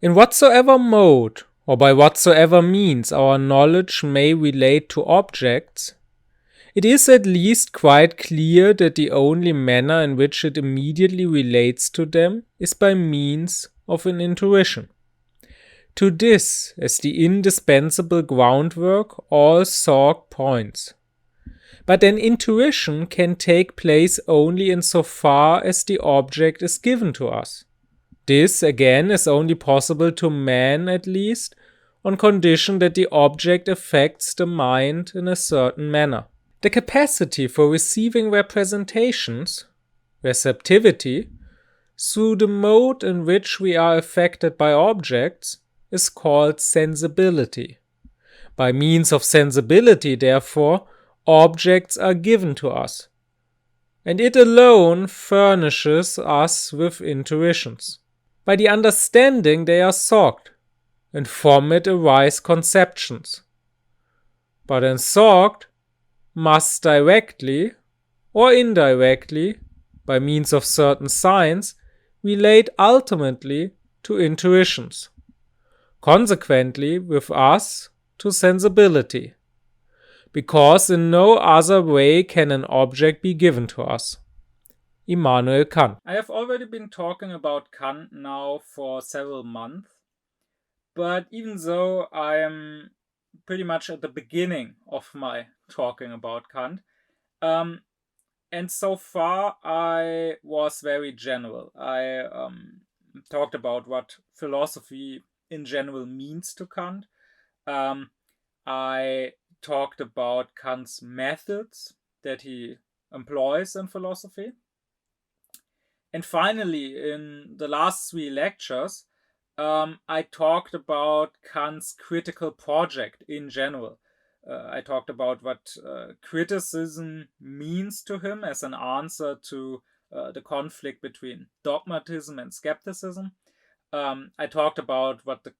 In whatsoever mode or by whatsoever means our knowledge may relate to objects, it is at least quite clear that the only manner in which it immediately relates to them is by means of an intuition. To this, as the indispensable groundwork, all thought points. But an intuition can take place only in so far as the object is given to us. This, again, is only possible to man, at least, on condition that the object affects the mind in a certain manner. The capacity for receiving representations, receptivity, through the mode in which we are affected by objects, is called sensibility. By means of sensibility, therefore, objects are given to us, and it alone furnishes us with intuitions. By the understanding they are sought, and from it arise conceptions. But in thought must directly or indirectly, by means of certain signs, relate ultimately to intuitions. Consequently, with us, to sensibility, because in no other way can an object be given to us. Immanuel Kant. I have already been talking about Kant now for several months, but even though I am pretty much at the beginning of my talking about Kant, and so far I was very general. I talked about what philosophy in general means to Kant. I talked about Kant's methods that he employs in philosophy. And finally, in the last 3 lectures, I talked about Kant's critical project in general. I talked about what criticism means to him as an answer to the conflict between dogmatism and skepticism. I talked about what the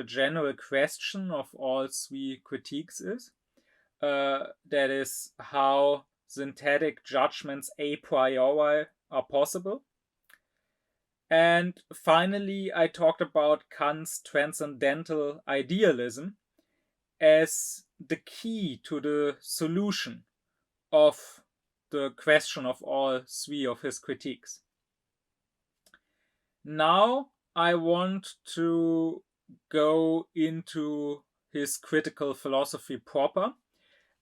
general question of all 3 critiques is. That is, how synthetic judgments a priori are possible. And finally, I talked about Kant's transcendental idealism as the key to the solution of the question of all 3 of his critiques. Now I want to go into his critical philosophy proper,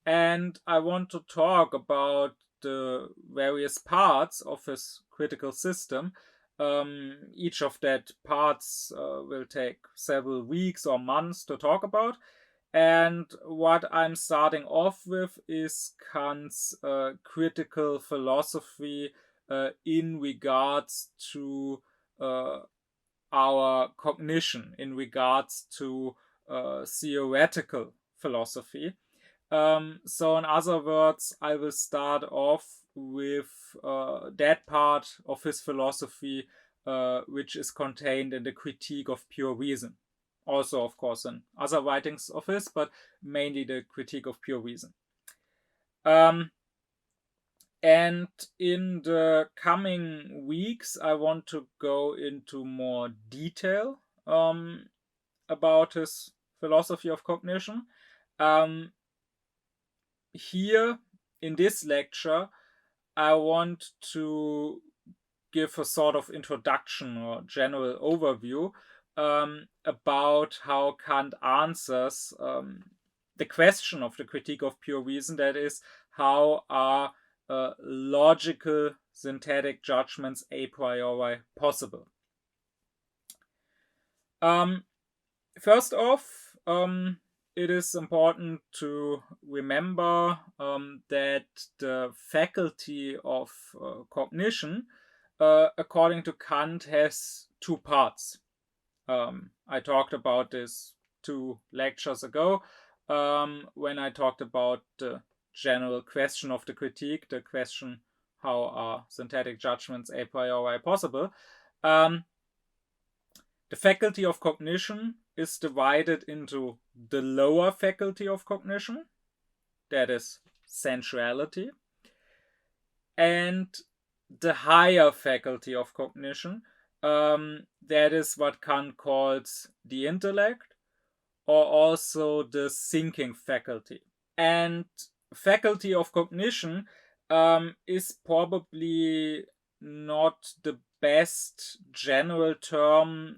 and I want to talk about the various parts of his critical system. Each of that parts will take several weeks or months to talk about. And what I'm starting off with is Kant's critical philosophy in regards to our cognition, in regards to theoretical philosophy. So in other words, I will start off with that part of his philosophy which is contained in the Critique of Pure Reason. Also, of course, in other writings of his, but mainly the Critique of Pure Reason. And in the coming weeks, I want to go into more detail about his philosophy of cognition. Here, in this lecture, I want to give a sort of introduction or general overview about how Kant answers the question of the Critique of Pure Reason, that is, how are logical synthetic judgments a priori possible. First off, it is important to remember that the faculty of cognition, according to Kant, has 2 parts. I talked about this 2 lectures ago when I talked about the general question of the critique, the question, how are synthetic judgments a priori possible. The faculty of cognition is divided into the lower faculty of cognition, that is sensuality, and the higher faculty of cognition, that is what Kant calls the intellect, or also the thinking faculty. And faculty of cognition is probably not the best general term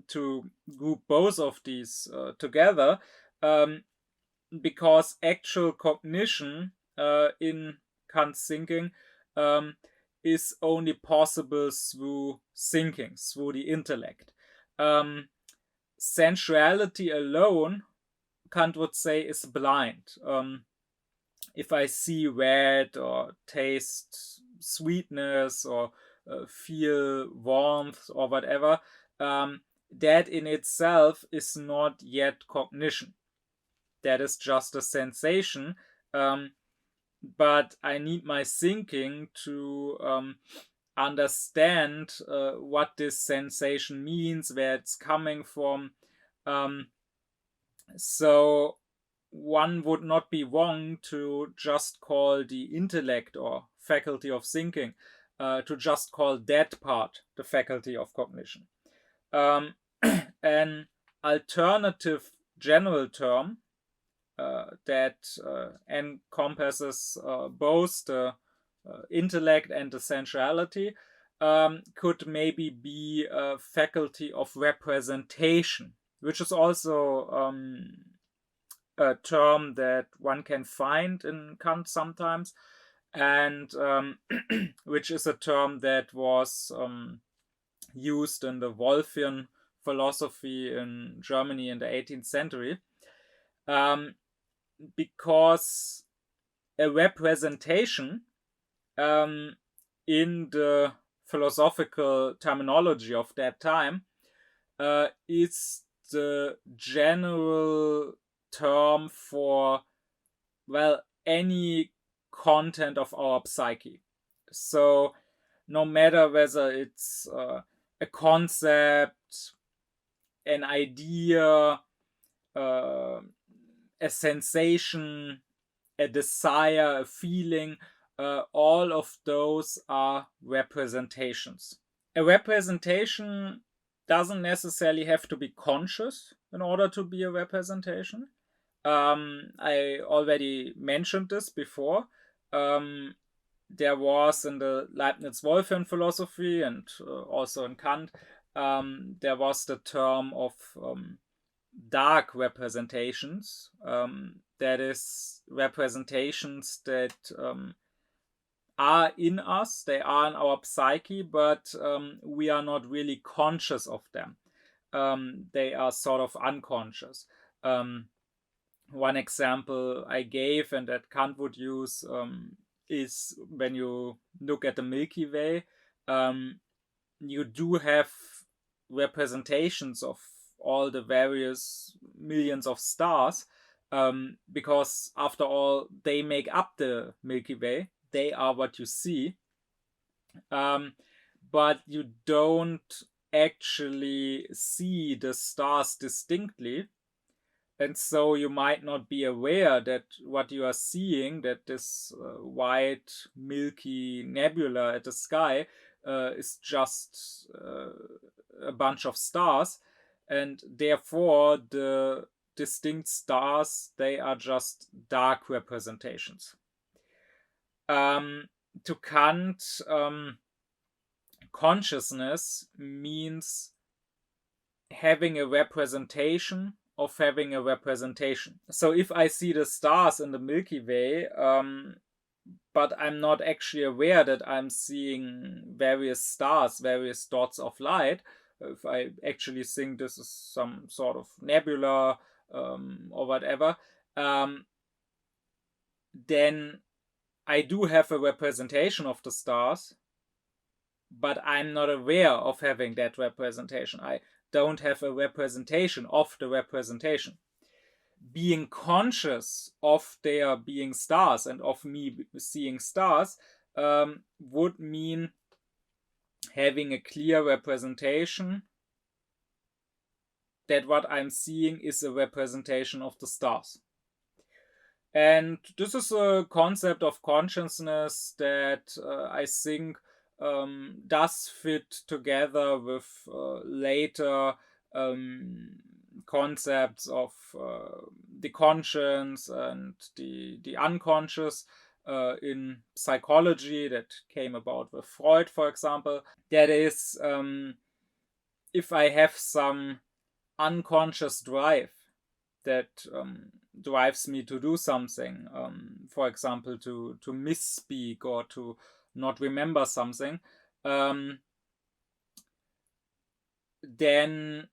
to group both of these together, because actual cognition in Kant's thinking is only possible through thinking, through the intellect. Sensuality alone, Kant would say, is blind. If I see red or taste sweetness or feel warmth or whatever, that in itself is not yet cognition. That is just a sensation. But I need my thinking to understand what this sensation means, where it's coming from. So one would not be wrong to just call the intellect or faculty of thinking, to just call that part the faculty of cognition. An alternative general term that encompasses both the intellect and the sensuality could maybe be a faculty of representation, which is also a term that one can find in Kant sometimes, and which is a term that was used in the Wolffian philosophy in Germany in the 18th century, because a representation in the philosophical terminology of that time is the general term for, well, any content of our psyche. So no matter whether it's a concept, an idea, a sensation, a desire, a feeling, all of those are representations. A representation doesn't necessarily have to be conscious in order to be a representation. I already mentioned this before. There was in the Leibniz-Wolffian philosophy and also in Kant, there was the term of dark representations. That is, representations that are in us, they are in our psyche, but we are not really conscious of them. They are sort of unconscious. One example I gave and that Kant would use is when you look at the Milky Way, you do have representations of all the various millions of stars, because after all, they make up the Milky Way. They are what you see, but you don't actually see the stars distinctly. And so you might not be aware that what you are seeing, that this white milky nebula at the sky is just a bunch of stars. And therefore the distinct stars, they are just dark representations. To Kant, consciousness means having a representation of having a representation. So if I see the stars in the Milky Way, but I'm not actually aware that I'm seeing various stars, various dots of light, if I actually think this is some sort of nebula or whatever, then I do have a representation of the stars, but I'm not aware of having that representation. I don't have a representation of the representation. Being conscious of there being stars and of me seeing stars would mean having a clear representation that what I'm seeing is a representation of the stars. And this is a concept of consciousness that I think does fit together with later concepts of the conscience and the unconscious in psychology that came about with Freud, for example. That is, if I have some unconscious drive that drives me to do something, for example, to misspeak or to not remember something, then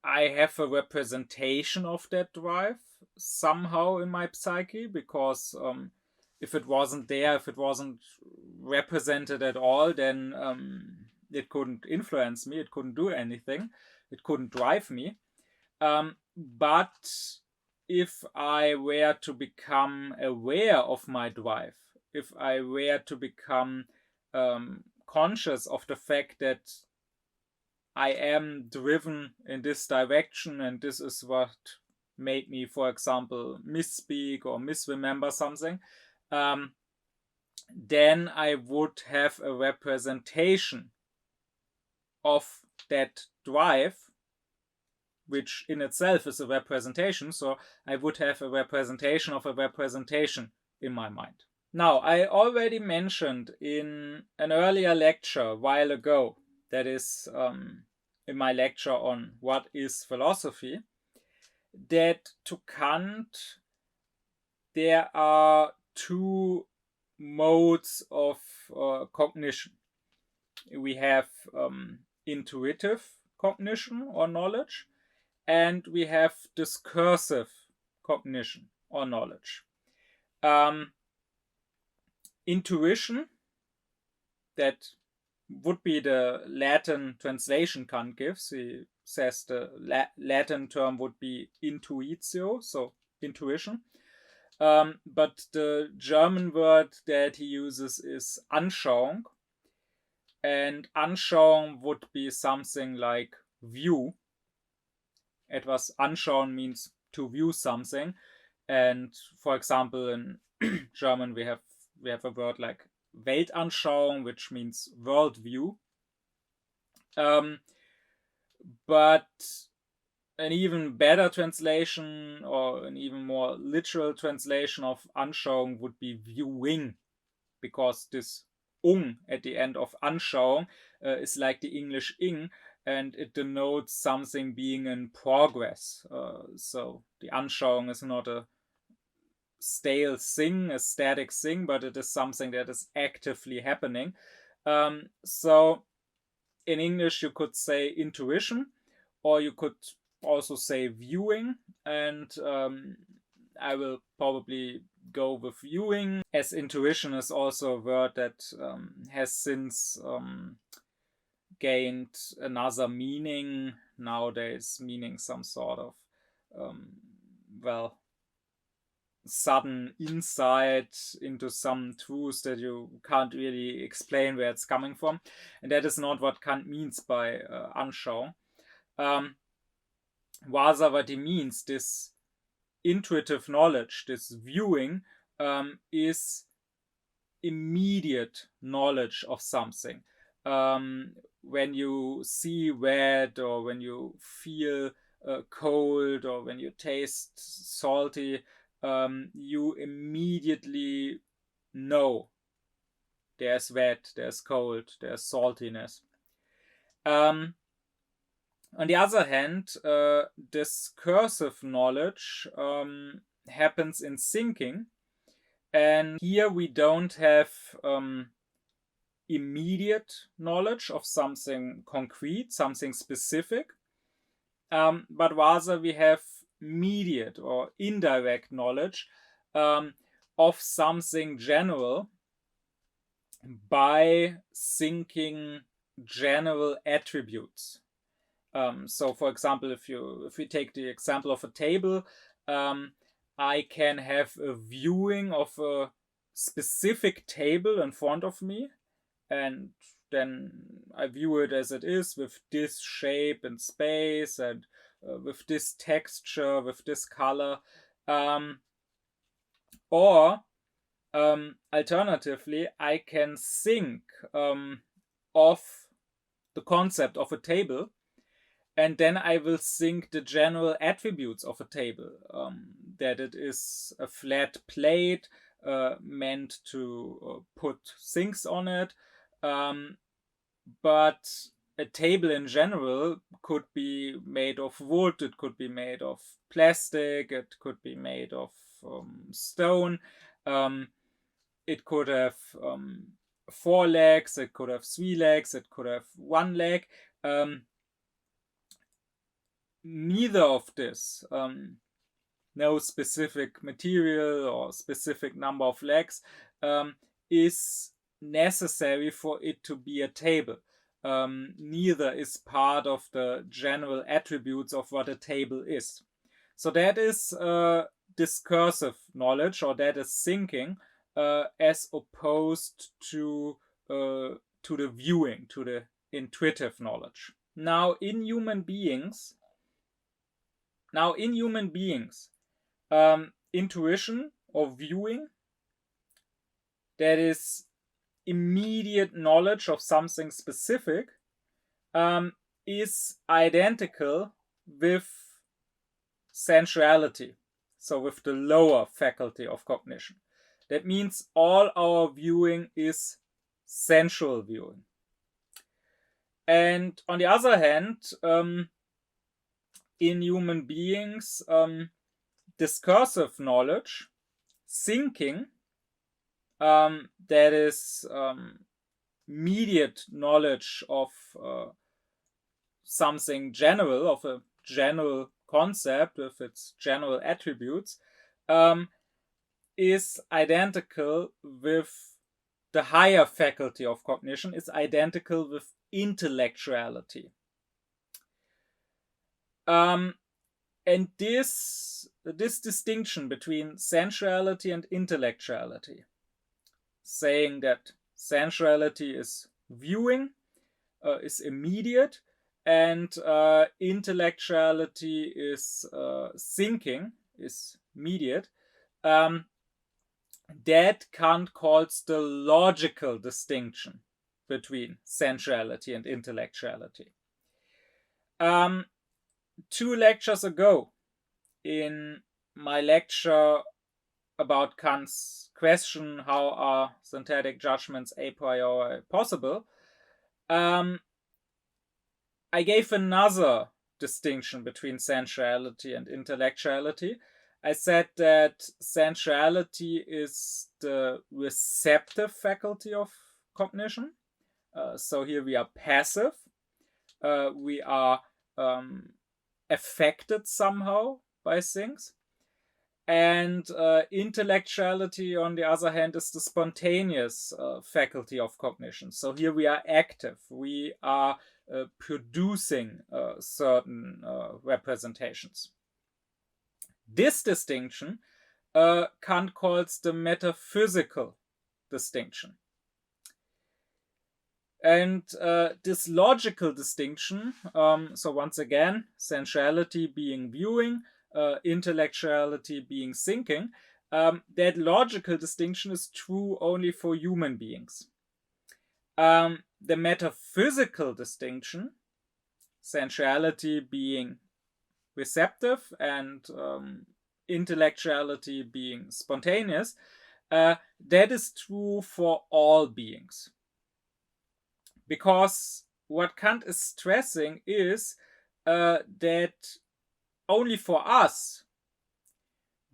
I have a representation of that drive somehow in my psyche, because if it wasn't there, if it wasn't represented at all, then it couldn't influence me, it couldn't do anything, it couldn't drive me. But if I were to become aware of my drive, if I were to become conscious of the fact that I am driven in this direction and this is what made me, for example, misspeak or misremember something, then I would have a representation of that drive, which in itself is a representation. So I would have a representation of a representation in my mind. Now, I already mentioned in an earlier lecture a while ago, that is in my lecture on what is philosophy, that to Kant there are two modes of cognition. We have intuitive cognition or knowledge, and we have discursive cognition or knowledge. Intuition, that would be the Latin translation Kant gives. He says the Latin term would be intuitio, so intuition. But the German word that he uses is Anschauung. And Anschauung would be something like view. Etwas anschauen means to view something. And for example, in German we have a word like Weltanschauung, which means worldview. But an even better translation, or an even more literal translation of Anschauung, would be viewing, because this at the end of Anschauung is like the English ing, and it denotes something being in progress. So the Anschauung is not a stale thing, a static thing, but it is something that is actively happening. So in English you could say intuition, or you could also say viewing, and I will probably go with viewing, as intuition is also a word that has since gained another meaning nowadays, meaning some sort of sudden insight into some truth that you can't really explain where it's coming from, and that is not what Kant means by Anschauung. Rather, what he means, this intuitive knowledge, this viewing, is immediate knowledge of something. When you see red, or when you feel cold, or when you taste salty, you immediately know there's red, there's cold, there's saltiness. On the other hand, discursive knowledge happens in thinking, and here we don't have immediate knowledge of something concrete, something specific, but rather we have mediate or indirect knowledge of something general by thinking general attributes. So for example, if we take the example of a table, I can have a viewing of a specific table in front of me, and then I view it as it is, with this shape and space, and with this texture, with this color. Or Alternatively, I can think of the concept of a table, and then I will think the general attributes of a table, that it is a flat plate meant to put things on it, but a table in general could be made of wood, it could be made of plastic, it could be made of stone, it could have 4 legs, it could have 3 legs, it could have 1 leg. Neither of this, no specific material or specific number of legs, is necessary for it to be a table. Neither is part of the general attributes of what a table is. So that is discursive knowledge, or that is thinking, as opposed to the viewing, to the intuitive knowledge. Now in human beings, intuition or viewing, that is immediate knowledge of something specific, is identical with sensuality, so with the lower faculty of cognition. That means all our viewing is sensual viewing. And on the other hand, in human beings, discursive knowledge, thinking, that is mediate knowledge of something general, of a general concept with its general attributes, is identical with the higher faculty of cognition, is identical with intellectuality. And this distinction between sensuality and intellectuality, saying that sensuality is viewing, is immediate, and intellectuality is thinking, is mediate, that Kant calls the logical distinction between sensuality and intellectuality. 2 lectures ago, in my lecture about Kant's question, how are synthetic judgments a priori possible, I gave another distinction between sensuality and intellectuality. I said that sensuality is the receptive faculty of cognition. So here we are passive. We are affected somehow by things. And intellectuality, on the other hand, is the spontaneous faculty of cognition. So here we are active. We are producing certain representations. This distinction Kant calls the metaphysical distinction. And this logical distinction, so once again, sensuality being viewing, intellectuality being thinking, that logical distinction is true only for human beings. The metaphysical distinction, sensuality being receptive and intellectuality being spontaneous, that is true for all beings. Because what Kant is stressing is that only for us,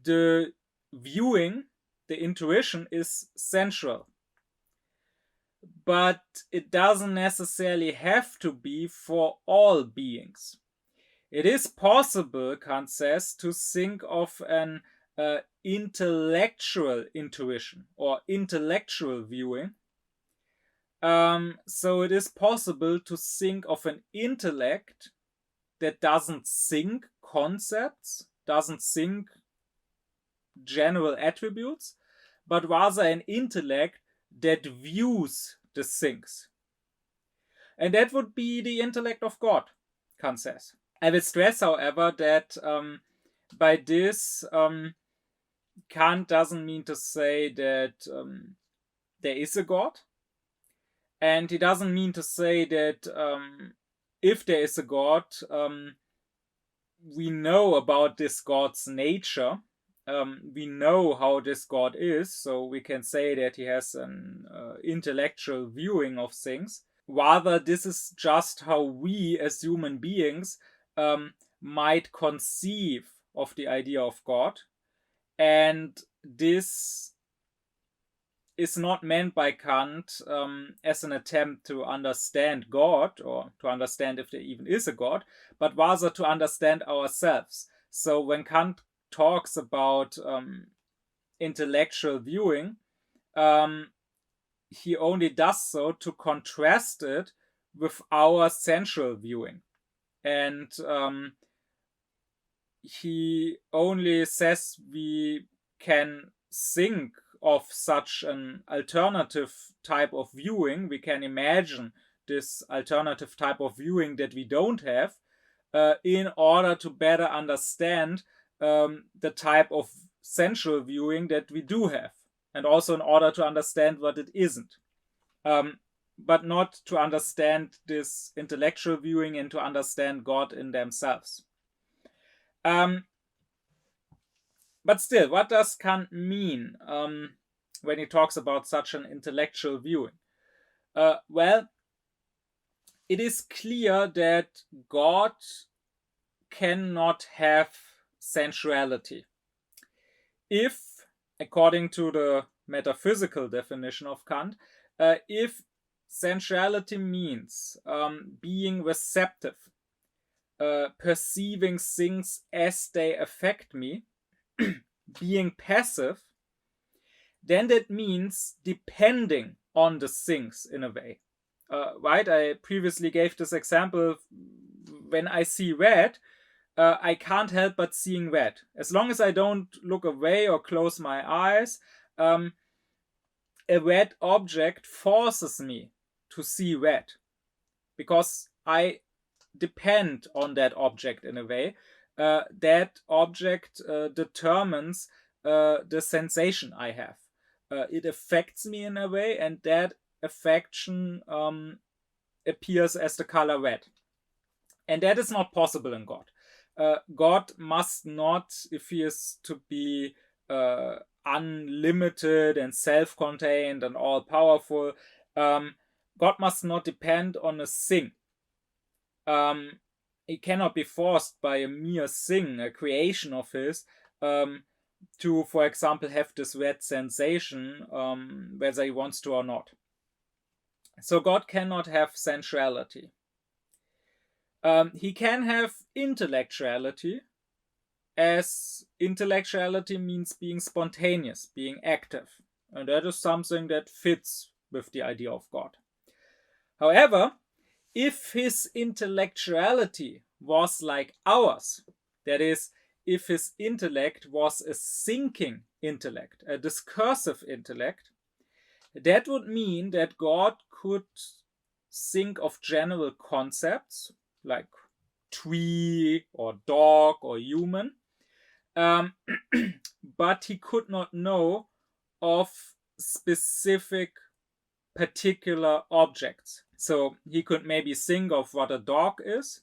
the viewing, the intuition is sensual. But it doesn't necessarily have to be for all beings. It is possible, Kant says, to think of an intellectual intuition or intellectual viewing. So it is possible to think of an intellect that doesn't think concepts, doesn't think general attributes, but rather an intellect that views the things. And that would be the intellect of God, Kant says. I will stress, however, that by this Kant doesn't mean to say that there is a God, and he doesn't mean to say that if there is a God, we know about this God's nature. We know how this God is, so we can say that he has an intellectual viewing of things. Rather, this is just how we as human beings might conceive of the idea of God. And this is not meant by Kant as an attempt to understand God or to understand if there even is a God, but rather to understand ourselves. So when Kant talks about intellectual viewing, he only does so to contrast it with our sensual viewing. And he only says we can think of such an alternative type of viewing. We can imagine this alternative type of viewing that we don't have in order to better understand the type of sensual viewing that we do have, and also in order to understand what it isn't. But not to understand this intellectual viewing and to understand God in themselves. But still, what does Kant mean when he talks about such an intellectual viewing? Well, it is clear that God cannot have sensuality. If, according to the metaphysical definition of Kant, if sensuality means being receptive, perceiving things as they affect me, being passive, then that means depending on the things in a way. Right? I previously gave this example. When I see red, I can't help but seeing red. As long as I don't look away or close my eyes, a red object forces me to see red because I depend on that object in a way. That object determines the sensation I have. It affects me in a way, and that affection appears as the color red. And that is not possible in God. God must not, if he is to be unlimited and self-contained and all-powerful, God must not depend on a thing. He cannot be forced by a mere thing, a creation of his, to, for example, have this red sensation, whether he wants to or not. So God cannot have sensuality. He can have intellectuality, as intellectuality means being spontaneous, being active. And that is something that fits with the idea of God. However, if his intellectuality was like ours, that is, if his intellect was a thinking intellect, a discursive intellect, that would mean that God could think of general concepts like tree or dog or human, but he could not know of specific particular objects. So he could maybe think of what a dog is,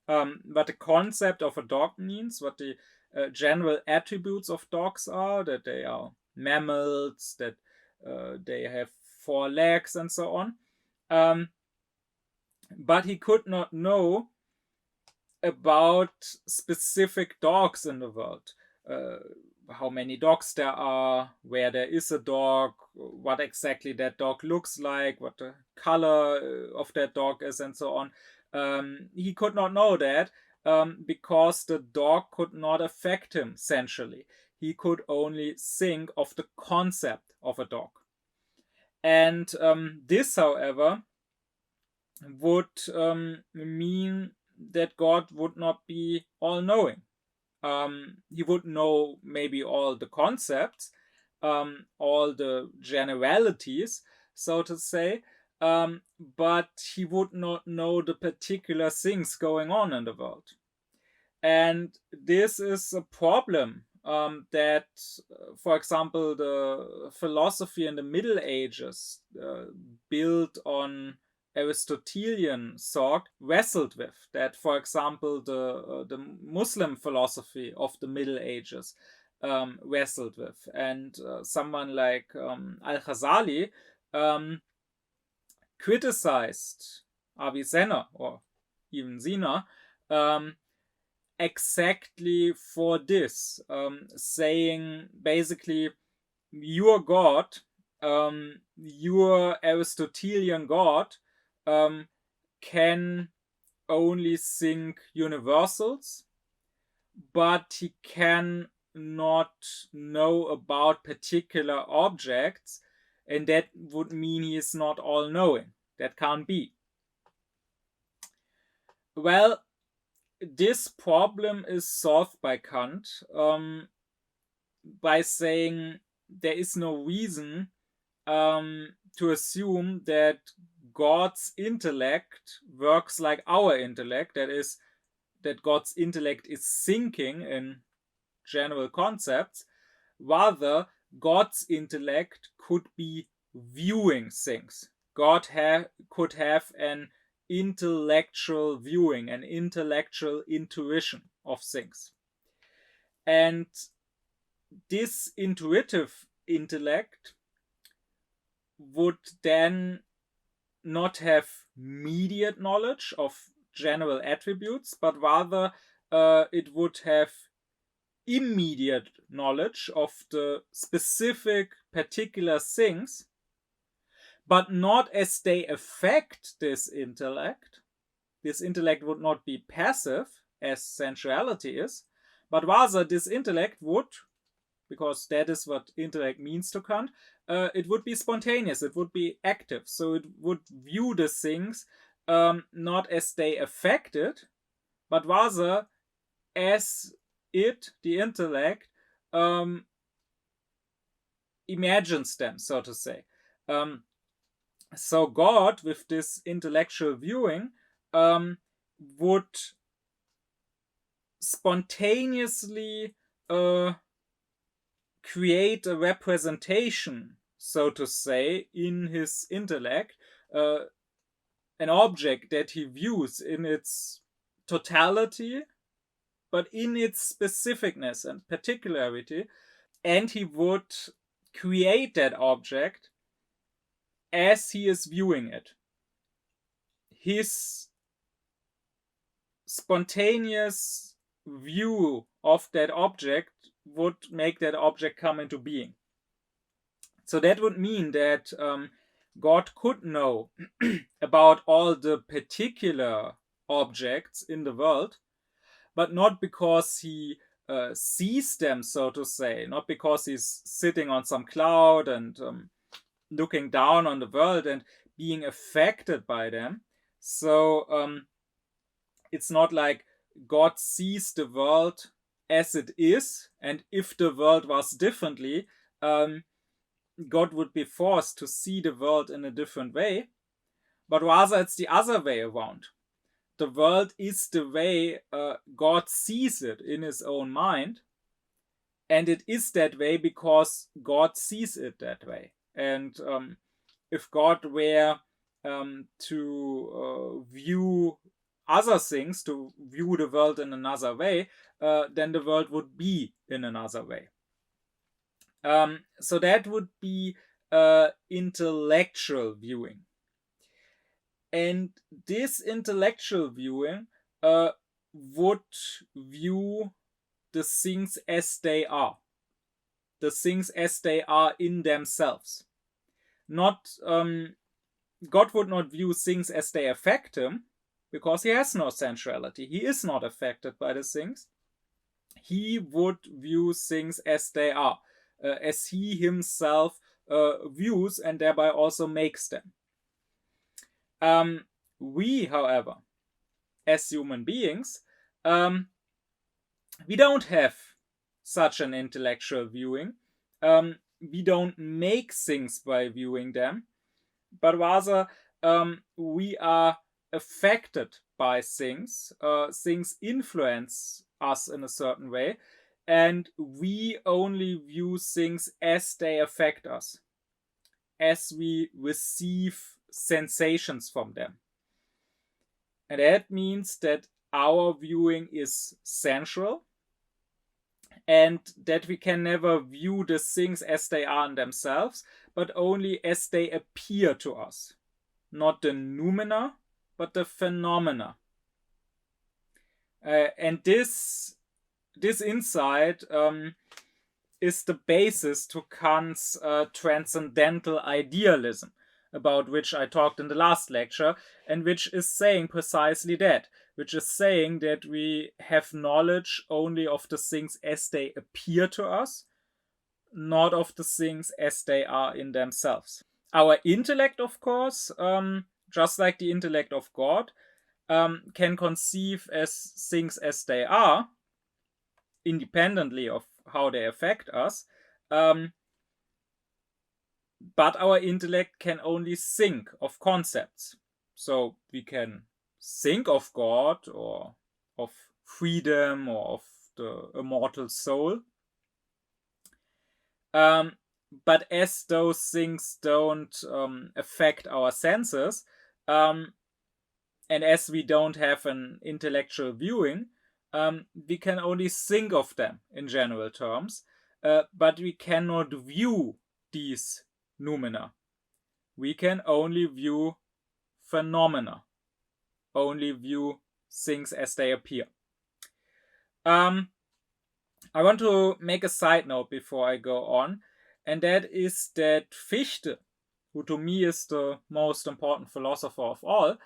what the concept of a dog means, what the general attributes of dogs are, that they are mammals, that they have 4 legs and so on. But he could not know about specific dogs in the world. How many dogs there are, where there is a dog, what exactly that dog looks like, what the color of that dog is, and so on. He could not know that because the dog could not affect him sensually. He could only think of the concept of a dog. And this, however, would mean that God would not be all-knowing. He would know maybe all the concepts, all the generalities, so to say, but he would not know the particular things going on in the world. And this is a problem that, for example, the philosophy in the Middle Ages built on Aristotelian thought wrestled with. That, for example, the Muslim philosophy of the Middle Ages wrestled with, and someone like Al-Ghazali criticized Avicenna or even Zena exactly for this, saying basically, your God, your Aristotelian God, can only think universals, but he can not know about particular objects, and that would mean he is not all-knowing. That can't be. Well, this problem is solved by Kant by saying there is no reason to assume that God's intellect works like our intellect. That is, that God's intellect is thinking in general concepts. Rather, God's intellect could be viewing things. God could have an intellectual viewing, an intellectual intuition of things. And this intuitive intellect would then not have immediate knowledge of general attributes, but rather it would have immediate knowledge of the specific particular things, but not as they affect this intellect. This intellect would not be passive as sensuality is, but rather this intellect would, because that is what intellect means to Kant, it would be spontaneous, it would be active. So it would view the things not as they affect it, but rather as it, the intellect, imagines them, so to say. So God, with this intellectual viewing, would spontaneously create a representation, so to say, in his intellect, an object that he views in its totality, but in its specificness and particularity, and he would create that object as he is viewing it. His spontaneous view of that object would make that object come into being. So that would mean that God could know about all the particular objects in the world, but not because he sees them, so to say, not because he's sitting on some cloud and looking down on the world and being affected by them. So it's not like God sees the world as it is, and if the world was differently, God would be forced to see the world in a different way, but rather it's the other way around. The world is the way God sees it in his own mind, and it is that way because God sees it that way. And if God were to view other things, to view the world in another way, then the world would be in another way. So that would be intellectual viewing. And this intellectual viewing would view the things as they are. The things as they are in themselves. Not God would not view things as they affect him, because he has no sensuality. He is not affected by the things. He would view things as they are, as he himself views and thereby also makes them. We, however, as human beings, we don't have such an intellectual viewing. We don't make things by viewing them, but rather we are affected by things. Things influence us in a certain way, and we only view things as they affect us, as we receive sensations from them. And that means that our viewing is sensual, and that we can never view the things as they are in themselves, but only as they appear to us. Not the noumena, but the phenomena. And this insight is the basis to Kant's transcendental idealism, about which I talked in the last lecture, and which is saying precisely that, which is saying that we have knowledge only of the things as they appear to us, not of the things as they are in themselves. Our intellect, of course, just like the intellect of God, can conceive as things as they are, independently of how they affect us, but our intellect can only think of concepts. So we can think of God or of freedom or of the immortal soul. But as those things don't affect our senses, and as we don't have an intellectual viewing, we can only think of them in general terms, but we cannot view these noumena. We can only view phenomena, only view things as they appear. I want to make a side note before I go on, and that is that Fichte, who to me is the most important philosopher of all,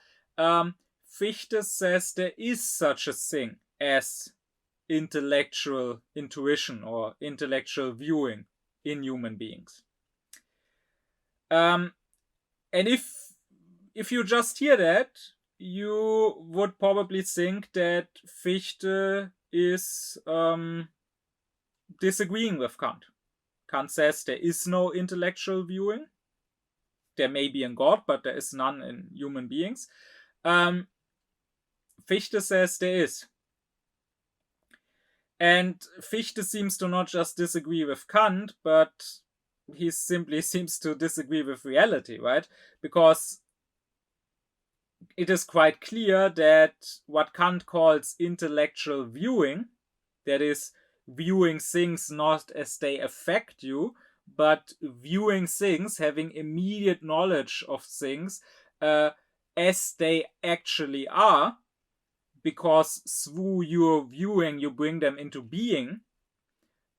Fichte says there is such a thing as intellectual intuition or intellectual viewing in human beings. And if you just hear that, you would probably think that Fichte is disagreeing with Kant. Kant says there is no intellectual viewing. There may be in God, but there is none in human beings. Fichte says there is. And Fichte seems to not just disagree with Kant, but he simply seems to disagree with reality, right? Because it is quite clear that what Kant calls intellectual viewing, that is, viewing things not as they affect you, but viewing things, having immediate knowledge of things as they actually are, because through your viewing you bring them into being.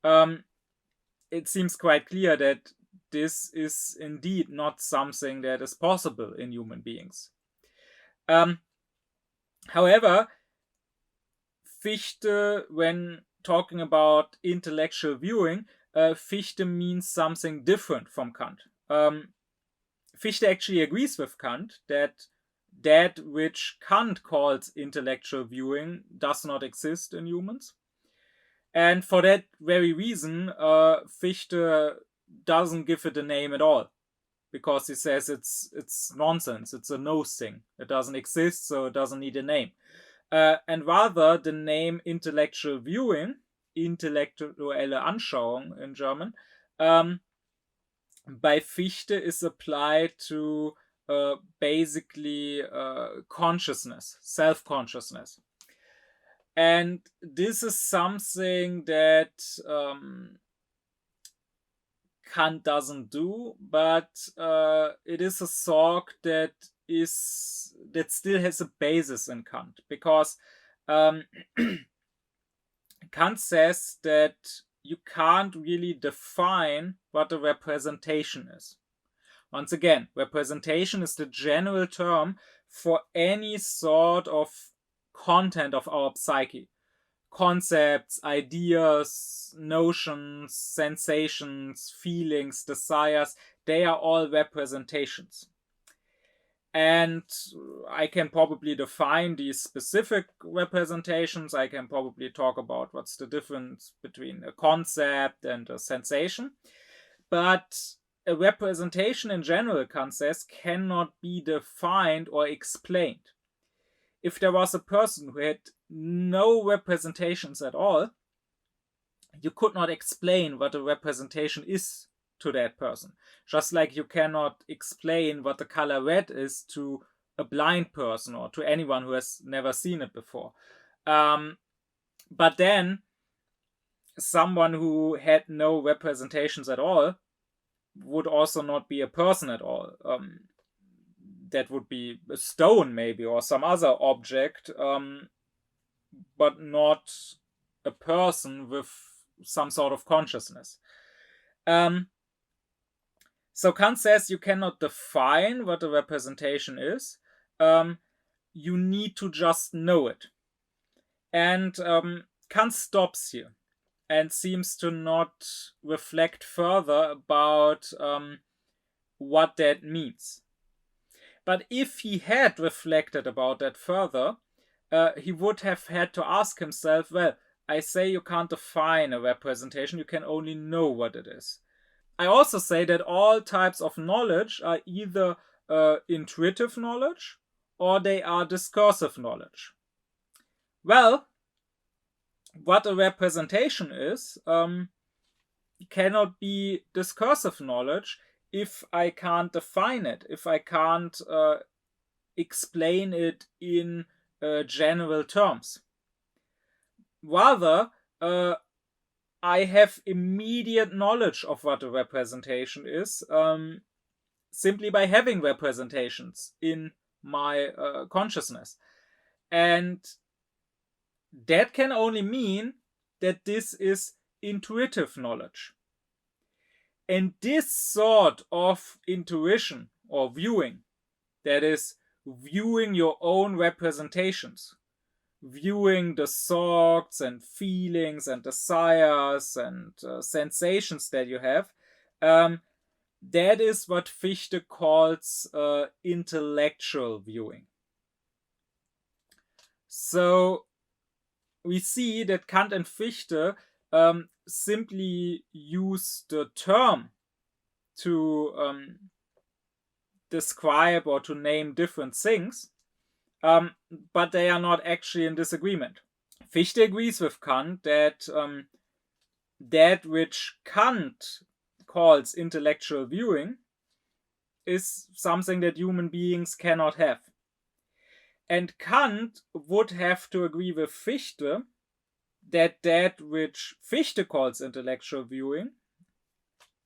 It seems quite clear that this is indeed not something that is possible in human beings. However, Fichte, when talking about intellectual viewing, Fichte means something different from Kant. Fichte actually agrees with Kant that which Kant calls intellectual viewing does not exist in humans. And for that very reason, Fichte doesn't give it a name at all, because he says it's nonsense, it's a no thing. It doesn't exist, so it doesn't need a name. And rather, the name intellectual viewing, intellektuelle Anschauung in German, by Fichte is applied to basically consciousness, self-consciousness. And this is something that Kant doesn't do, but it is a thought that still has a basis in Kant, because Kant says that you can't really define what a representation is. Once again, representation is the general term for any sort of content of our psyche. Concepts, ideas, notions, sensations, feelings, desires, they are all representations. And I can probably define these specific representations. I can probably talk about what's the difference between a concept and a sensation. But a representation in general, Kant says, cannot be defined or explained. If there was a person who had no representations at all, you could not explain what a representation is to that person. Just like you cannot explain what the color red is to a blind person or to anyone who has never seen it before. But then someone who had no representations at all would also not be a person at all. That would be a stone maybe or some other object, but not a person with some sort of consciousness. So Kant says you cannot define what a representation is. You need to just know it. And Kant stops here and seems to not reflect further about what that means. But if he had reflected about that further, he would have had to ask himself, well, I say you can't define a representation, you can only know what it is. I also say that all types of knowledge are either intuitive knowledge or they are discursive knowledge. Well, what a representation is cannot be discursive knowledge if I can't define it, if I can't explain it in general terms. Rather, I have immediate knowledge of what a representation is simply by having representations in my consciousness. And that can only mean that this is intuitive knowledge. And this sort of intuition or viewing, that is, viewing your own representations, viewing the thoughts and feelings and desires and sensations that you have, that is what Fichte calls intellectual viewing. So we see that Kant and Fichte simply use the term to describe or to name different things, but they are not actually in disagreement. Fichte agrees with Kant that that which Kant calls intellectual viewing is something that human beings cannot have. And Kant would have to agree with Fichte that that which Fichte calls intellectual viewing,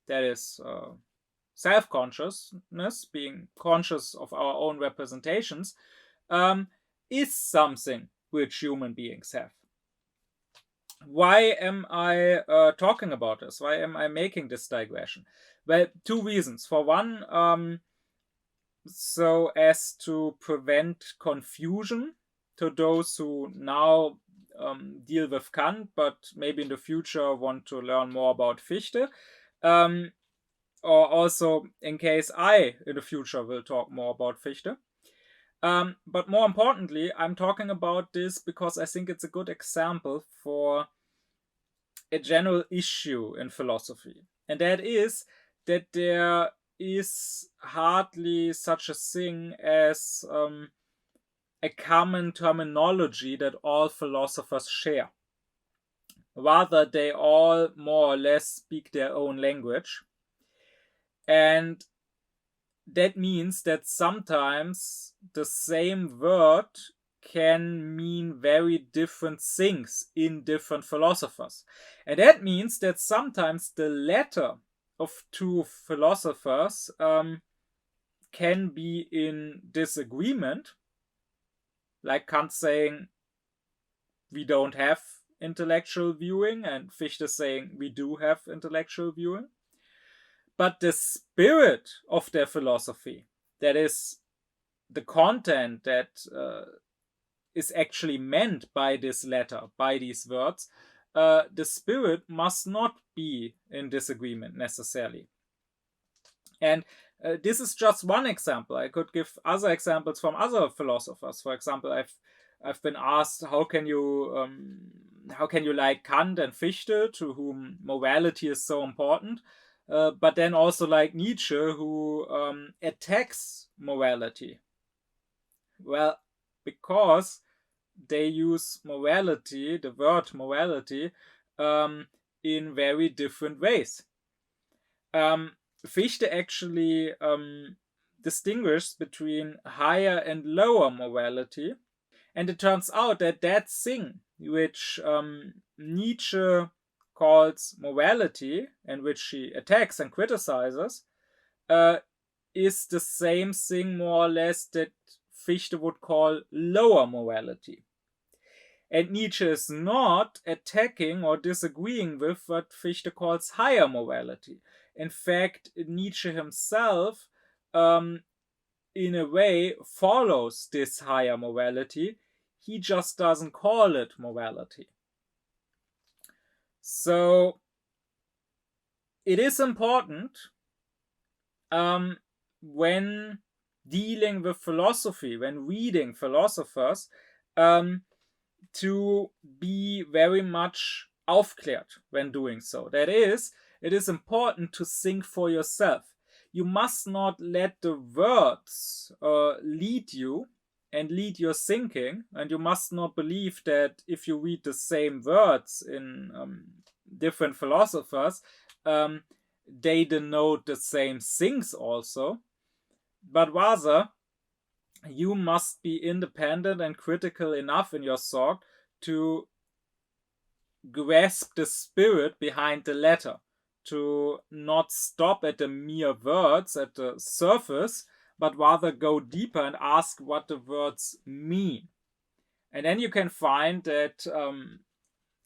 that is self-consciousness, being conscious of our own representations, is something which human beings have. Why am I talking about this? Why am I making this digression? Well, two reasons. For one, so as to prevent confusion to those who now deal with Kant, but maybe in the future want to learn more about Fichte. Or also in case I, in the future, will talk more about Fichte. But more importantly, I'm talking about this because I think it's a good example for a general issue in philosophy. And that is that there is hardly such a thing as a common terminology that all philosophers share. Rather, they all more or less speak their own language. And that means that sometimes the same word can mean very different things in different philosophers. And that means that sometimes the latter of two philosophers can be in disagreement, like Kant saying we don't have intellectual viewing and Fichte saying we do have intellectual viewing. But the spirit of their philosophy, that is the content that is actually meant by this letter, by these words, the spirit must not be in disagreement necessarily. And this is just one example. I could give other examples from other philosophers. For example, I've been asked how can you like Kant and Fichte, to whom morality is so important, but then also like Nietzsche, who attacks morality. Well, because they use morality, the word morality, in very different ways. Fichte actually distinguished between higher and lower morality, and it turns out that that thing which Nietzsche calls morality and which she attacks and criticizes is the same thing more or less that Fichte would call lower morality. And Nietzsche is not attacking or disagreeing with what Fichte calls higher morality. In fact, Nietzsche himself, in a way, follows this higher morality. He just doesn't call it morality. So it is important when dealing with philosophy, when reading philosophers, to be very much aufklärt when doing so. That is, it is important to think for yourself. You must not let the words lead you and lead your thinking, and you must not believe that if you read the same words in different philosophers, they denote the same things also, but rather you must be independent and critical enough in your thought to grasp the spirit behind the letter, to not stop at the mere words, at the surface, but rather go deeper and ask what the words mean. And then you can find that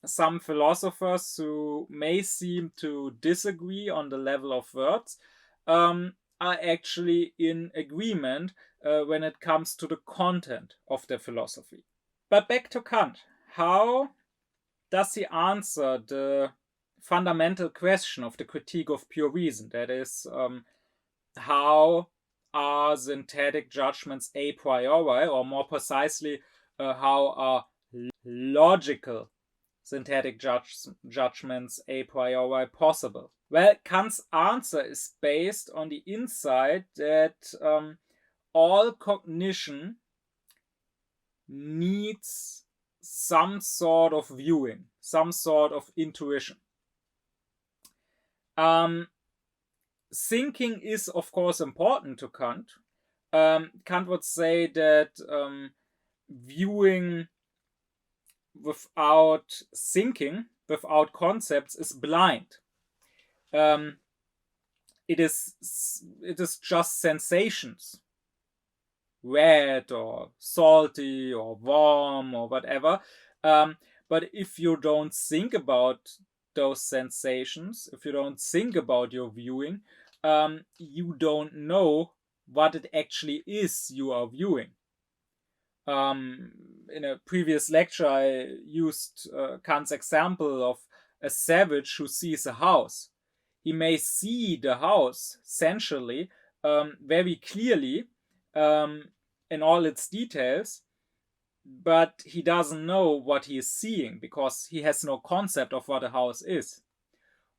some philosophers who may seem to disagree on the level of words are actually in agreement when it comes to the content of their philosophy. But back to Kant. How does he answer the fundamental question of the critique of pure reason? That is, how are synthetic judgments a priori, or more precisely, how are logical synthetic judgments a priori possible? Well, Kant's answer is based on the insight that all cognition needs some sort of viewing, some sort of intuition. Thinking is, of course, important to Kant. Kant would say that viewing without thinking, without concepts, is blind. It is just sensations, red or salty or warm or whatever. But if you don't think about those sensations, if you don't think about your viewing, you don't know what it actually is you are viewing. In a previous lecture, I used Kant's example of a savage who sees a house. He may see the house sensually, very clearly, in all its details, but he doesn't know what he is seeing because he has no concept of what a house is.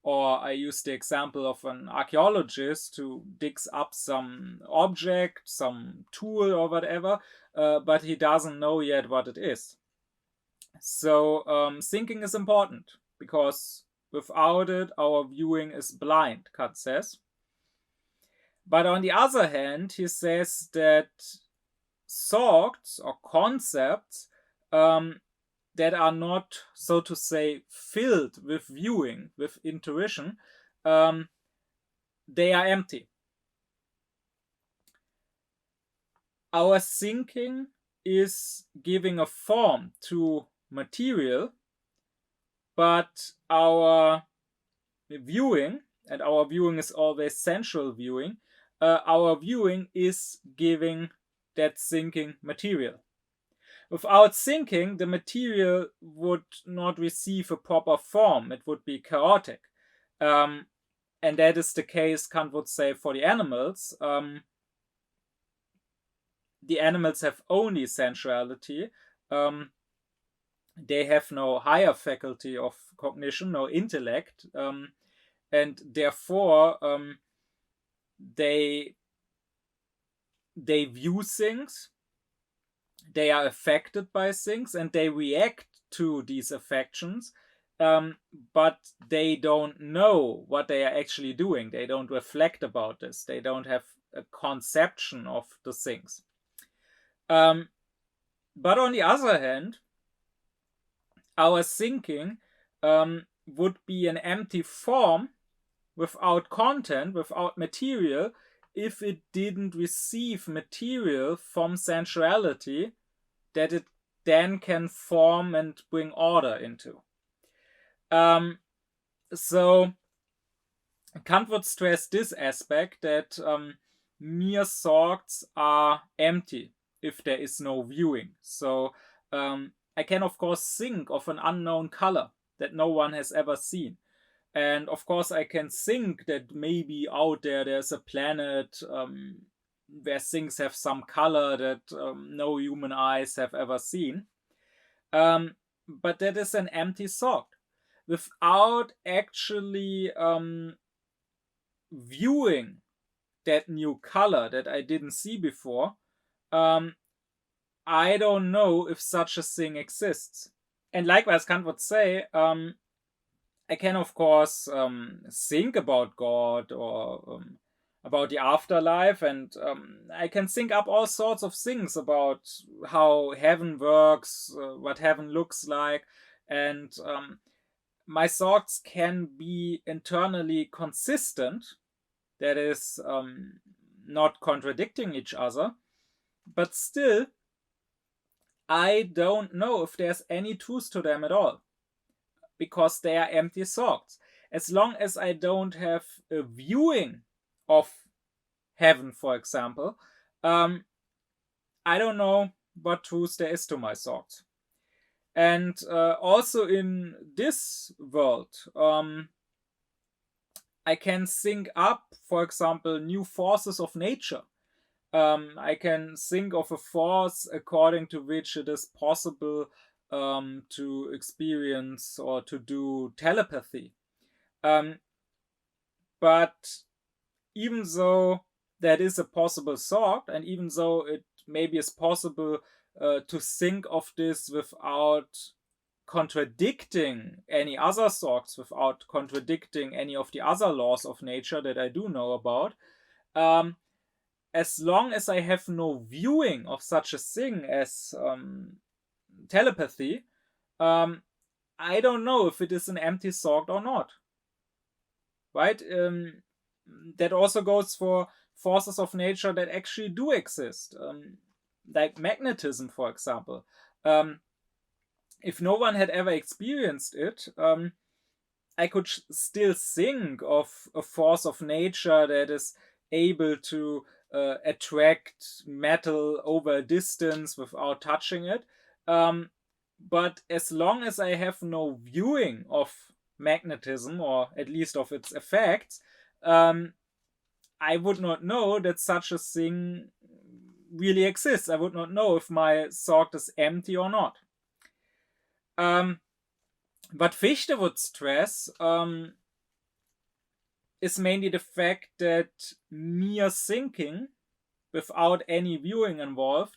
Or I used the example of an archaeologist who digs up some object, some tool or whatever, but he doesn't know yet what it is. So thinking is important because without it, our viewing is blind, Kant says. But on the other hand, he says that thoughts or concepts that are not, so to say, filled with viewing, with intuition, they are empty. Our thinking is giving a form to material, but our viewing, and our viewing is always sensual viewing, our viewing is giving that thinking material. Without thinking, the material would not receive a proper form. It would be chaotic. And that is the case, Kant would say, for the animals. The animals have only sensuality. They have no higher faculty of cognition, no intellect. And therefore, they view things, they are affected by things, and they react to these affections but they don't know what they are actually doing. They don't reflect about this. They don't have a conception of the things. But on the other hand, our thinking would be an empty form without content, without material, if it didn't receive material from sensuality that it then can form and bring order into. So Kant would stress this aspect, that mere thoughts are empty if there is no viewing. So I can, of course, think of an unknown color that no one has ever seen. And of course, I can think that maybe out there's a planet where things have some color that no human eyes have ever seen. But that is an empty thought. Without actually viewing that new color that I didn't see before, I don't know if such a thing exists. And likewise, Kant would say, I can, of course, think about God or about the afterlife, and I can think up all sorts of things about how heaven works, what heaven looks like, and my thoughts can be internally consistent, that is, not contradicting each other, but still, I don't know if there's any truth to them at all, because they are empty thoughts. As long as I don't have a viewing of heaven, for example, I don't know what truth there is to my thoughts. And also in this world, I can think up, for example, new forces of nature. I can think of a force according to which it is possible to experience or to do telepathy. But even though that is a possible thought, and even though it maybe is possible to think of this without contradicting any other thoughts, without contradicting any of the other laws of nature that I do know about, as long as I have no viewing of such a thing as telepathy, I don't know if it is an empty thought or not. Right? That also goes for forces of nature that actually do exist, like magnetism, for example. If no one had ever experienced it, I could still think of a force of nature that is able to attract metal over a distance without touching it. But as long as I have no viewing of magnetism, or at least of its effects, I would not know that such a thing really exists. I would not know if my thought is empty or not. What Fichte would stress is mainly the fact that mere thinking without any viewing involved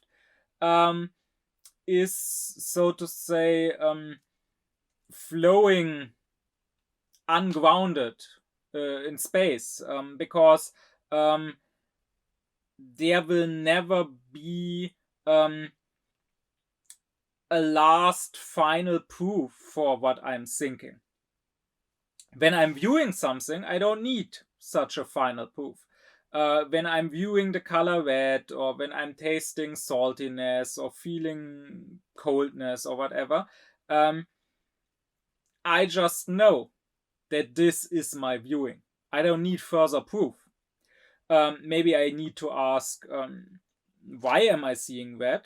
is, so to say, flowing ungrounded in space, because there will never be a last final proof for what I'm thinking. When I'm viewing something, I don't need such a final proof. When I'm viewing the color red, or when I'm tasting saltiness or feeling coldness or whatever, I just know that this is my viewing. I don't need further proof. Maybe I need to ask, why am I seeing red?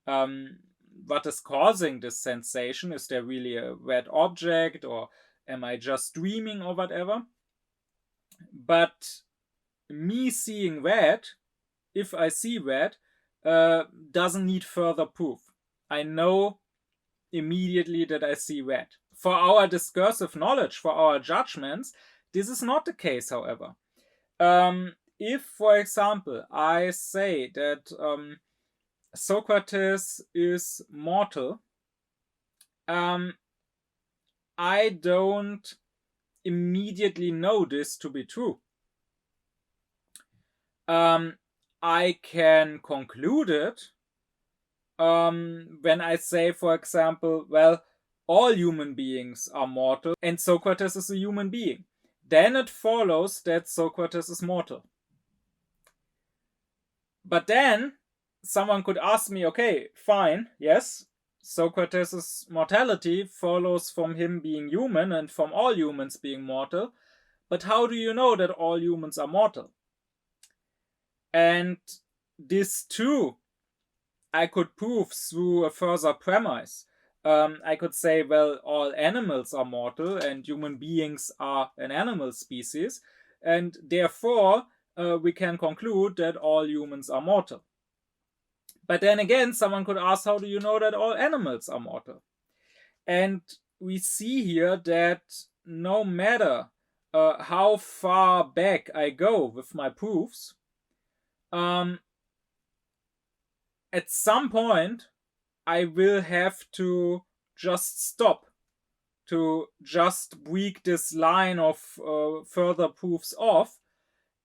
What is causing this sensation? Is there really a red object, or am I just dreaming or whatever? But me seeing red, if I see red, doesn't need further proof. I know immediately that I see red. For our discursive knowledge, for our judgments, this is not the case, however. If, for example, I say that Socrates is mortal, I don't immediately know this to be true. I can conclude it when I say, for example, well, all human beings are mortal and Socrates is a human being. Then it follows that Socrates is mortal. But then someone could ask me, okay, fine, yes, Socrates' mortality follows from him being human and from all humans being mortal. But how do you know that all humans are mortal? And this too, I could prove through a further premise. I could say, well, all animals are mortal and human beings are an animal species, and therefore we can conclude that all humans are mortal. But then again, someone could ask, how do you know that all animals are mortal? And we see here that no matter how far back I go with my proofs, at some point I will have to just stop, to just break this line of further proofs off.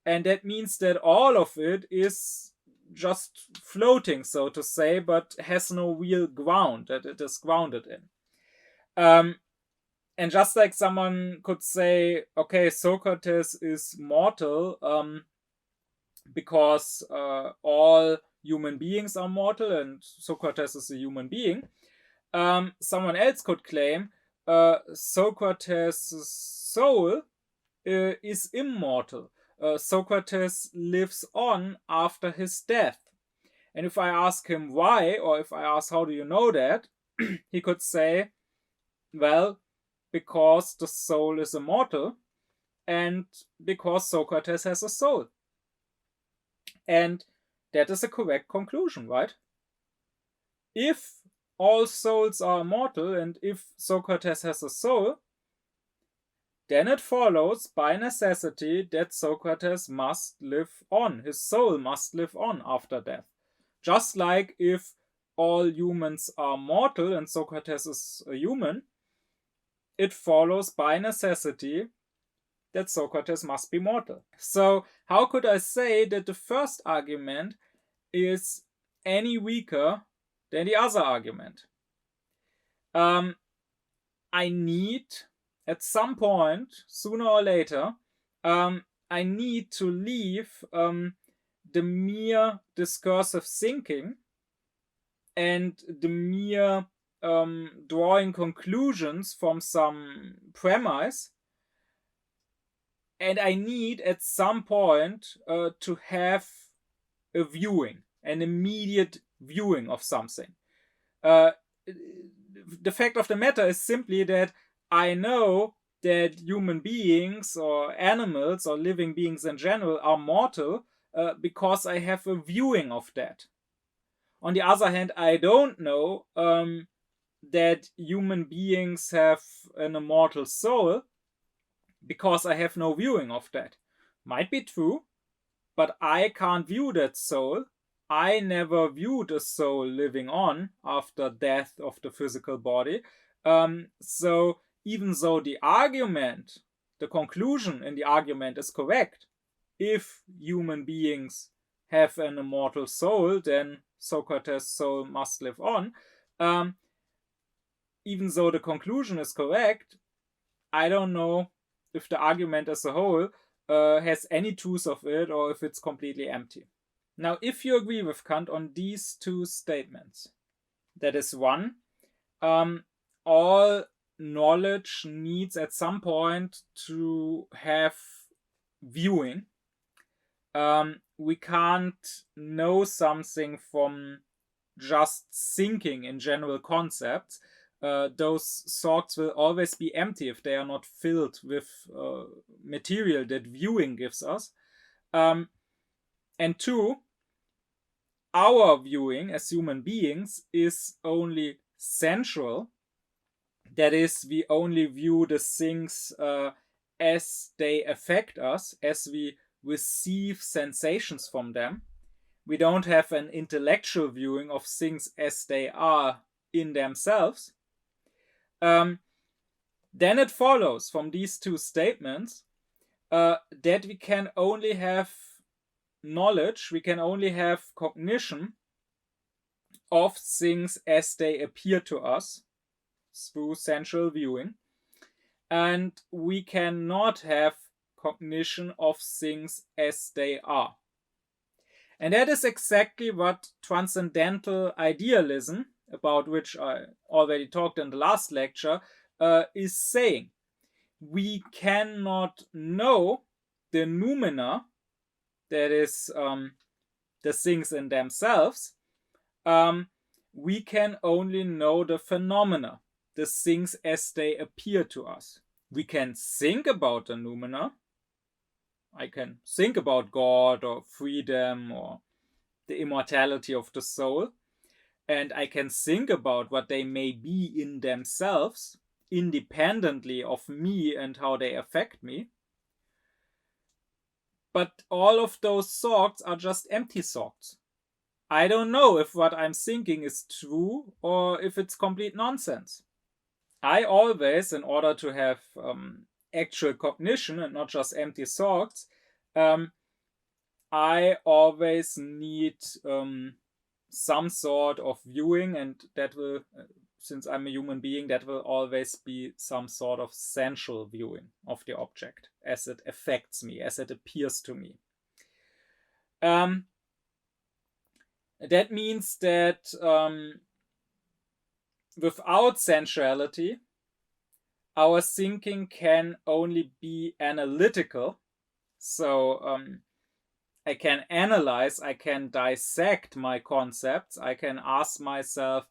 And that means that all of it is just floating, so to say, but has no real ground that it is grounded in. And just like someone could say, okay, Socrates is mortal because all human beings are mortal and Socrates is a human being, someone else could claim Socrates' soul is immortal. Socrates lives on after his death. And if I ask him why, or if I ask how do you know that, he could say, well, because the soul is immortal and because Socrates has a soul. And that is a correct conclusion, right? If all souls are immortal and if Socrates has a soul, then it follows by necessity that Socrates must live on. His soul must live on after death. Just like if all humans are mortal and Socrates is a human, it follows by necessity that Socrates must be mortal. So how could I say that the first argument is any weaker than the other argument? I need, at some point, sooner or later, I need to leave the mere discursive thinking and the mere drawing conclusions from some premise. And I need at some point to have a viewing, an immediate viewing of something. The fact of the matter is simply that I know that human beings or animals or living beings in general are mortal because I have a viewing of that. On the other hand, I don't know that human beings have an immortal soul because I have no viewing of that. Might be true, but I can't view that soul. I never viewed a soul living on after death of the physical body. So even though the argument, the conclusion in the argument is correct, if human beings have an immortal soul, then Socrates' soul must live on. Even though the conclusion is correct, I don't know if the argument as a whole has any truth of it or if it's completely empty. Now, if you agree with Kant on these two statements, that is one, all knowledge needs at some point to have viewing. We can't know something from just thinking in general concepts. Those thoughts will always be empty if they are not filled with material that viewing gives us. And two, our viewing as human beings is only sensual. That is, we only view the things as they affect us, as we receive sensations from them. We don't have an intellectual viewing of things as they are in themselves. then it follows from these two statements that we can only have knowledge, we can only have cognition of things as they appear to us through sensual viewing, and we cannot have cognition of things as they are. And that is exactly what transcendental idealism, about which I already talked in the last lecture, is saying. We cannot know the noumena, that is the things in themselves. We can only know the phenomena, the things as they appear to us. We can think about the noumena. I can think about God or freedom or the immortality of the soul, and I can think about what they may be in themselves, independently of me and how they affect me. But all of those thoughts are just empty thoughts. I don't know if what I'm thinking is true or if it's complete nonsense. I always, in order to have actual cognition and not just empty thoughts, I always need some sort of viewing, and that will, since I'm a human being, that will always be some sort of sensual viewing of the object as it affects me, as it appears to me. That means that without sensuality, our thinking can only be analytical. So I can analyze, I can dissect my concepts, I can ask myself,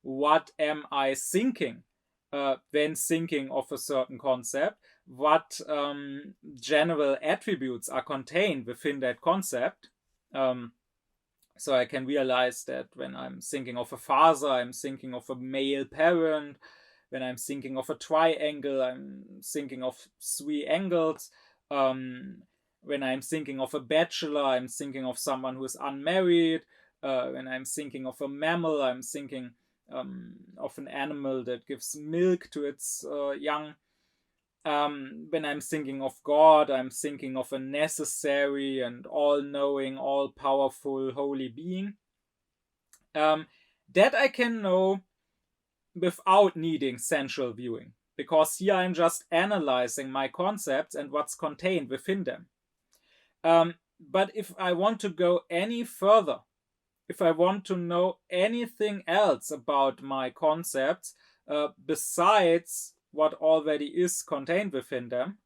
what am I thinking when thinking of a certain concept? What general attributes are contained within that concept? So I can realize that when I'm thinking of a father, I'm thinking of a male parent. When I'm thinking of a triangle, I'm thinking of three angles. When I'm thinking of a bachelor, I'm thinking of someone who is unmarried. When I'm thinking of a mammal, I'm thinking of an animal that gives milk to its young. When I'm thinking of God, I'm thinking of a necessary and all-knowing, all-powerful, holy being. That I can know without needing sensual viewing, because here I'm just analyzing my concepts and what's contained within them. But if I want to go any further, if I want to know anything else about my concepts besides what already is contained within them,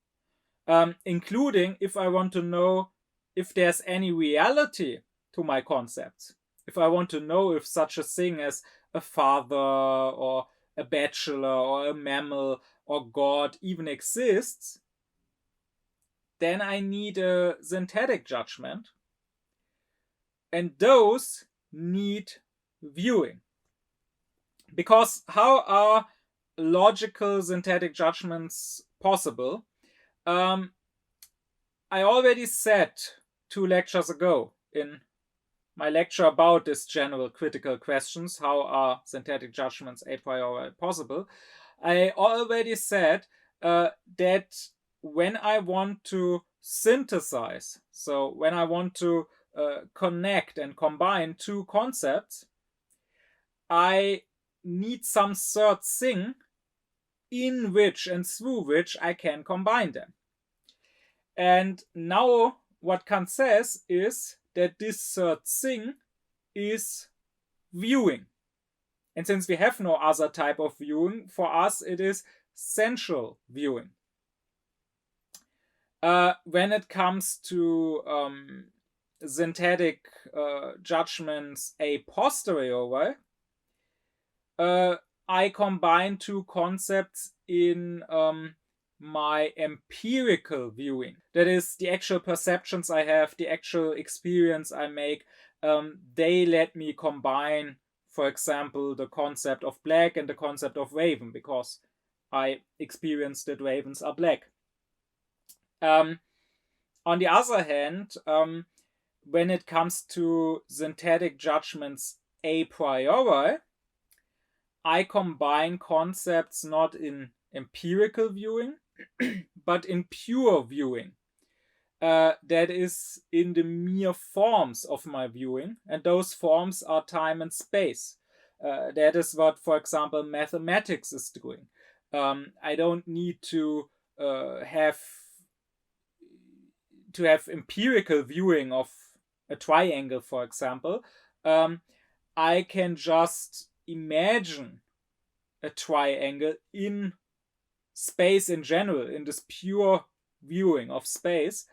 including if I want to know if there's any reality to my concepts, if I want to know if such a thing as a father or a bachelor or a mammal or God even exists, then I need a synthetic judgment, and those need viewing. Because how are logical synthetic judgments possible? I already said 2 lectures ago in my lecture about this general critical questions, how are synthetic judgments a priori possible? I already said that when I want to synthesize, so when I want to connect and combine two concepts, I need some third thing in which and through which I can combine them. And now what Kant says is that this third thing is viewing. And since we have no other type of viewing, for us it is sensual viewing. When it comes to synthetic judgments a posteriori, I combine two concepts in my empirical viewing. That is, the actual perceptions I have, the actual experience I make, they let me combine, for example, the concept of black and the concept of raven, because I experienced that ravens are black. On the other hand, when it comes to synthetic judgments a priori, I combine concepts not in empirical viewing, but in pure viewing. That is in the mere forms of my viewing, and those forms are time and space. That is what, for example, mathematics is doing. I don't need to have empirical viewing of a triangle, for example. I can just imagine a triangle in space in general, in this pure viewing of space,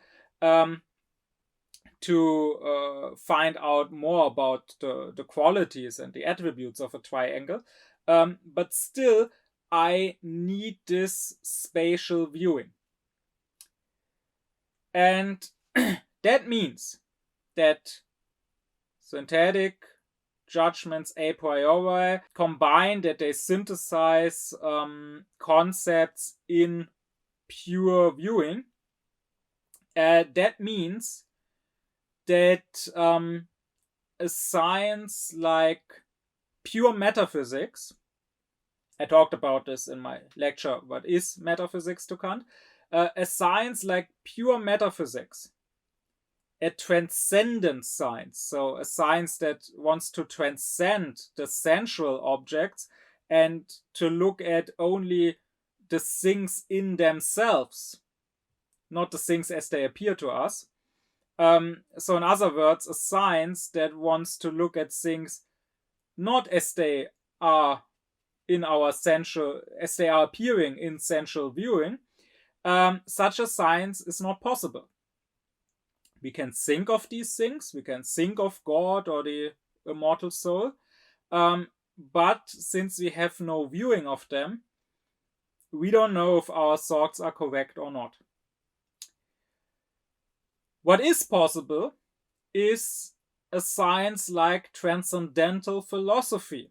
to find out more about the qualities and the attributes of a triangle. But still, I need this spatial viewing. And that means that synthetic judgments a priori combine, that they synthesize concepts in pure viewing. That means that a science like pure metaphysics, I talked about this in my lecture, What is Metaphysics to Kant? A science like pure metaphysics, a transcendent science, so a science that wants to transcend the sensual objects and to look at only the things in themselves, not the things as they appear to us. So in other words, a science that wants to look at things not as they are in our sensual, as they are appearing in sensual viewing. Such a science is not possible. We can think of these things, we can think of God or the immortal soul, but since we have no viewing of them, we don't know if our thoughts are correct or not. What is possible is a science like transcendental philosophy,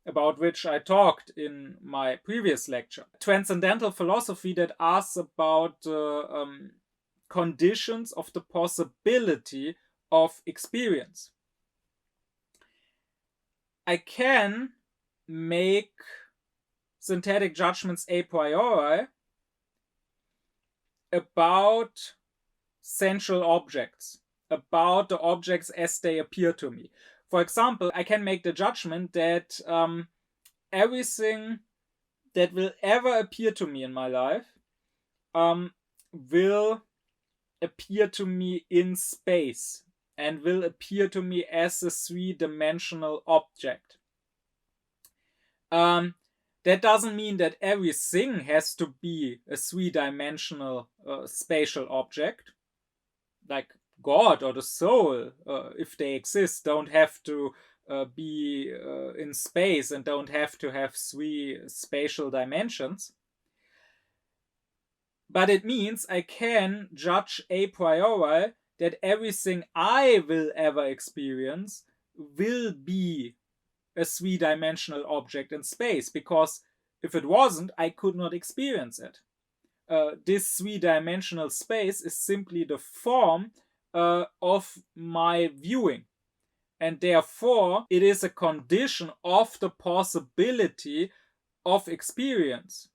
about which I talked in my previous lecture. Transcendental philosophy that asks about conditions of the possibility of experience. I can make synthetic judgments a priori about sensual objects, about the objects as they appear to me. For example, I can make the judgment that everything that will ever appear to me in my life will appear to me in space and will appear to me as a three-dimensional object. That doesn't mean that everything has to be a three-dimensional spatial object. Like God or the soul, if they exist, don't have to be in space and don't have to have three spatial dimensions. But it means I can judge a priori that everything I will ever experience will be a three-dimensional object in space, because if it wasn't, I could not experience it. This three-dimensional space is simply the form of my viewing, and therefore it is a condition of the possibility of experience.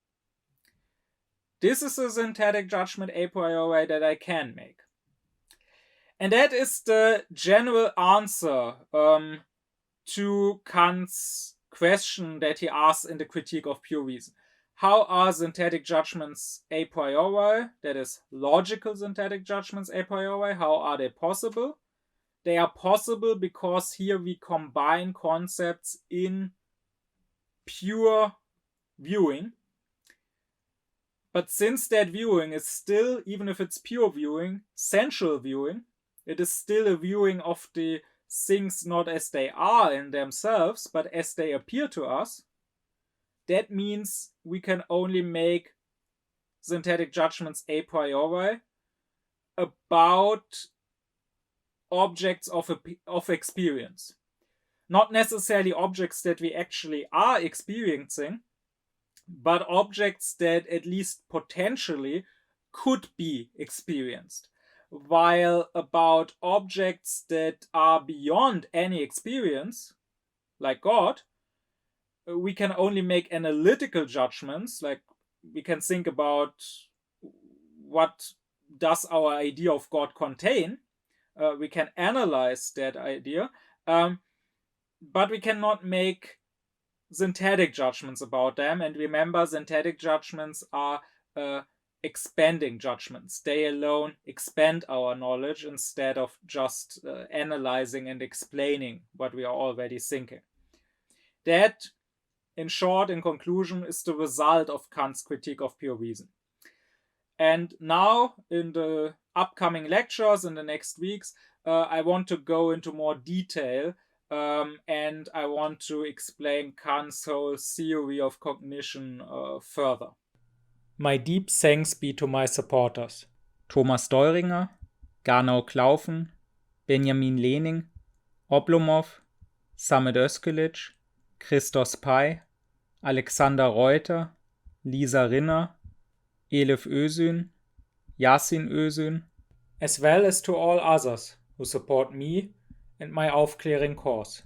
This is a synthetic judgment a priori that I can make. And that is the general answer to Kant's question that he asked in the Critique of Pure Reason. How are synthetic judgments a priori, that is, logical synthetic judgments a priori, how are they possible? They are possible because here we combine concepts in pure viewing. But since that viewing is still, even if it's pure viewing, sensual viewing, it is still a viewing of the things not as they are in themselves, but as they appear to us. That means we can only make synthetic judgments a priori about objects of experience. Not necessarily objects that we actually are experiencing, but objects that at least potentially could be experienced. While about objects that are beyond any experience, like God, we can only make analytical judgments, like we can think about what does our idea of God contain. We can analyze that idea, but we cannot make synthetic judgments about them. And remember, synthetic judgments are expanding judgments. They alone expand our knowledge instead of just analyzing and explaining what we are already thinking. That, in short, in conclusion, is the result of Kant's critique of pure reason. And now, in the upcoming lectures in the next weeks, I want to go into more detail, and I want to explain Kant's whole theory of cognition further. My deep thanks be to my supporters: Thomas Deuringer, Garnau Klaufen, Benjamin Lehning, Oblomov, Samet Özkilic, Christos Pai, Alexander Reuter, Lisa Rinner, Elif Özün, Yasin Özün, as well as to all others who support me and my Aufklärung course.